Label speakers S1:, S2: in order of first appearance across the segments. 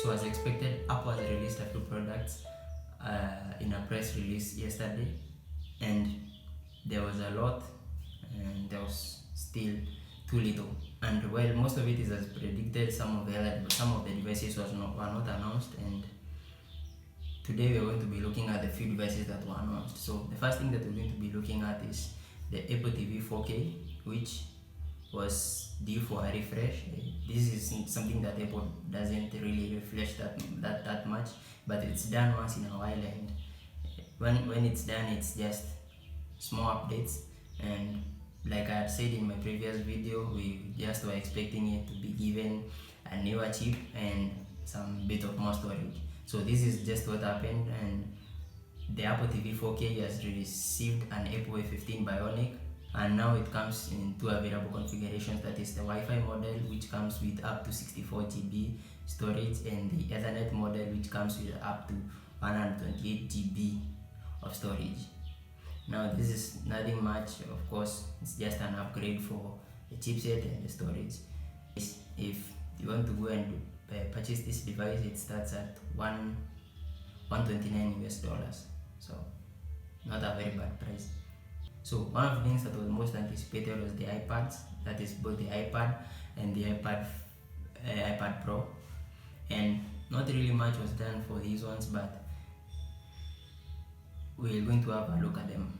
S1: So as expected, Apple has released a few products in a press release yesterday, and there was a lot and there was still too little. And while most of it is as predicted, some of the devices were not announced, and today we are going to be looking at the few devices that were announced. So the first thing that we're going to be looking at is the Apple TV 4K, which was due for a refresh. This is something that Apple doesn't really refresh that much, but it's done once in a while, and when it's done, it's just small updates. And like I had said in my previous video, we just were expecting it to be given a newer chip and some bit of more storage. So this is just what happened, and the Apple TV 4K has received an Apple A15 Bionic, and now it comes in two available configurations. That is the Wi-Fi model, which comes with up to 64 GB storage, and the Ethernet model, which comes with up to 128 GB of storage. Now this is nothing much, of course, it's just an upgrade for the chipset and the storage. If you want to go and purchase this device, it starts at $129 US, so not a very bad price. So one of the things that was most anticipated was the iPads, that is both the iPad and the iPad Pro, and not really much was done for these ones, but we're going to have a look at them.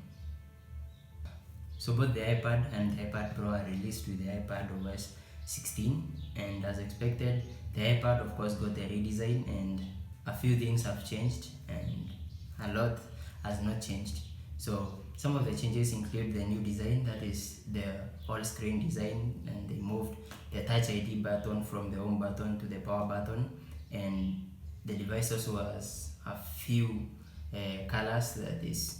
S1: So both the iPad and the iPad Pro are released with the iPad OS 16, and as expected, the iPad of course got a redesign, and a few things have changed and a lot has not changed. So some of the changes include the new design, that is the all-screen design, and they moved the Touch ID button from the home button to the power button, and the device also has a few colors, that is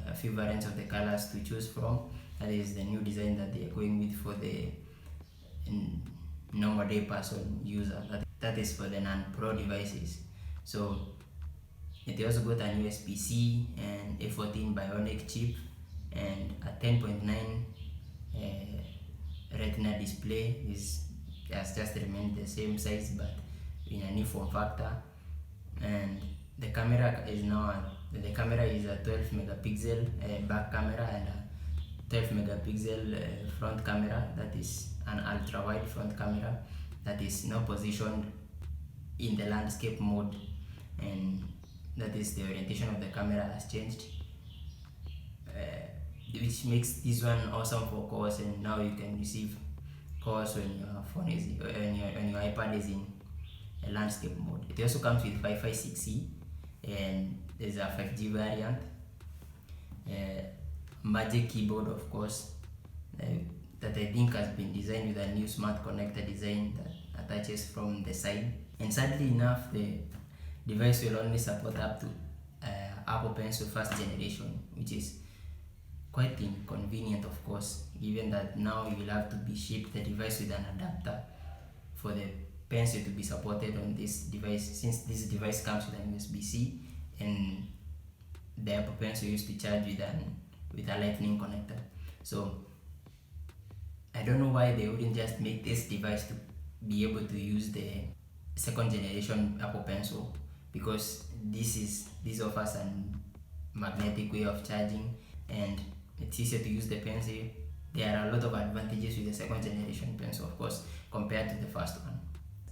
S1: a few variants of the colors to choose from. That is the new design that they are going with for the normal day person user, that is for the non-pro devices. So it also got an USB-C and A14 Bionic chip and a 10.9 Retina display. Is has just remained the same size but in a new form factor, and the camera is a 12 megapixel back camera and a 12 megapixel front camera. That is an ultra wide front camera that is now positioned in the landscape mode, and that is the orientation of the camera has changed, which makes this one awesome for calls, and now you can receive calls when your phone is when your iPad is in a landscape mode. It also comes with Wi-Fi 6E, and there's a 5G variant, Magic Keyboard of course, that I think has been designed with a new smart connector design that attaches from the side. And sadly enough, the device will only support up to Apple Pencil first generation, which is quite inconvenient of course, given that now you will have to be shipped the device with an adapter for the Pencil to be supported on this device, since this device comes with an USB-C and the Apple Pencil used to charge with a lightning connector. So I don't know why they wouldn't just make this device to be able to use the second generation Apple Pencil, because this offers a magnetic way of charging and it's easier to use the pencil. There are a lot of advantages with the second generation pencil of course compared to the first one.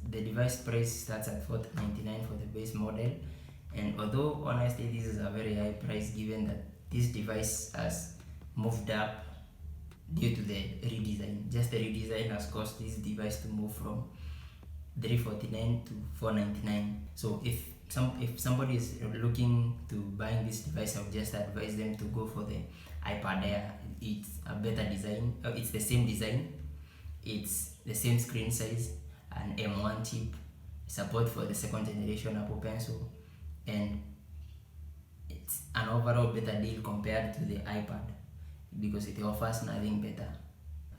S1: The device price starts at $499 for the base model, and although honestly this is a very high price given that this device has moved up due to the redesign. Just the redesign has caused this device to move from $349 to $499. So if somebody is looking to buying this device, I would just advise them to go for the iPad Air. It's a better design. It's the same design, it's the same screen size, an M1 chip, support for the second generation Apple Pencil, and it's an overall better deal compared to the iPad because it offers nothing better.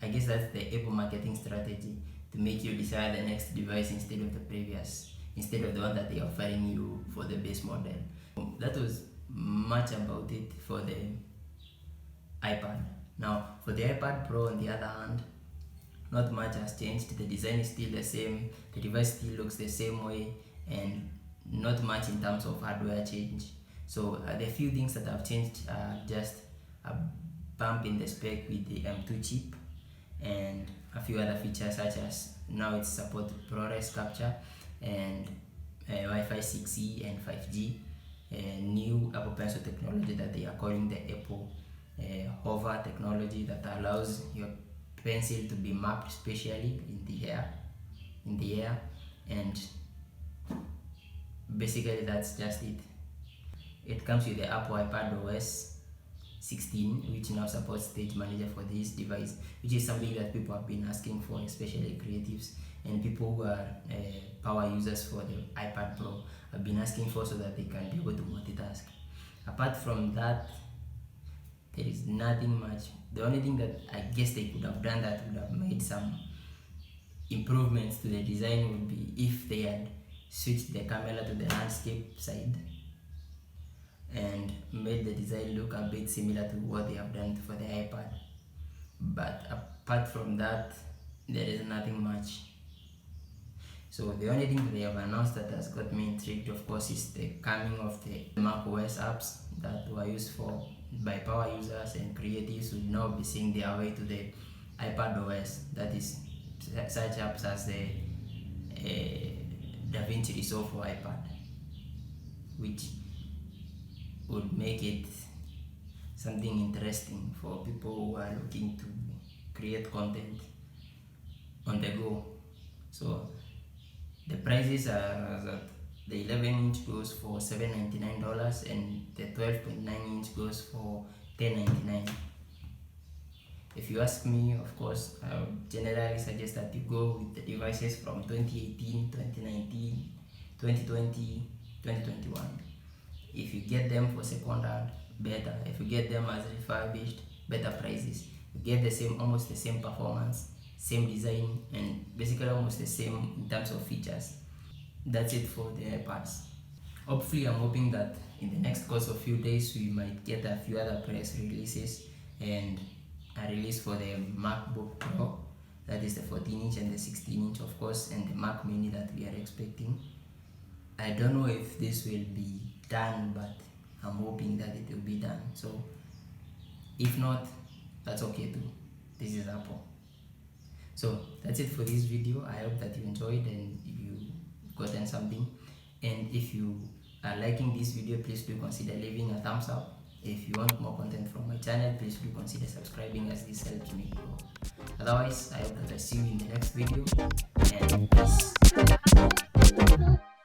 S1: I guess that's the Apple marketing strategy, to make you desire the next device instead of the one that they are offering you for the base model. That was much about it for the iPad. Now for the iPad Pro on the other hand, not much has changed. The design is still the same, the device still looks the same way, and not much in terms of hardware change. So the few things that have changed are just a bump in the spec with the M2 chip and a few other features, such as now it supports ProRes capture and Wi-Fi 6E and 5G, new Apple Pencil technology that they are calling the Apple hover technology that allows your pencil to be mapped spatially in the air, and basically that's just it. It comes with the Apple iPad OS 16, which now supports Stage Manager for this device, which is something that people have been asking for, especially creatives and people who are power users for the iPad Pro have been asking for, so that they can be able to multitask. Apart from that, there is nothing much. The only thing that I guess they could have done that would have made some improvements to the design would be if they had switched the camera to the landscape side and made the design look a bit similar to what they have done for the iPad. But apart from that, there is nothing much. So the only thing they have announced that has got me intrigued, of course, is the coming of the macOS apps that were used by power users and creatives will now be seeing their way to the iPad OS. That is such apps as the DaVinci Resolve for iPad, which would make it something interesting for people who are looking to create content on the go. So the prices are that the 11-inch goes for $799 and the 12.9-inch goes for $1099. If you ask me, of course, I would generally suggest that you go with the devices from 2018, 2019, 2020, 2021. If you get them for second hand, better. If you get them as refurbished, better prices. You get the same, almost the same performance, same design, and basically almost the same in terms of features. That's it for the iPads. Hopefully, I'm hoping that in the next course of few days we might get a few other press releases and a release for the MacBook Pro, that is the 14-inch and the 16-inch, of course, and the Mac Mini that we are expecting. I don't know if this will be done, but I'm hoping that it will be done. So if not, that's okay too. This is Apple. So that's it for this video. I hope that you enjoyed and you gotten something. And if you are liking this video, please do consider leaving a thumbs up. If you want more content from my channel, please do consider subscribing, as this helps me grow. Otherwise, I hope that I see you in the next video, and peace.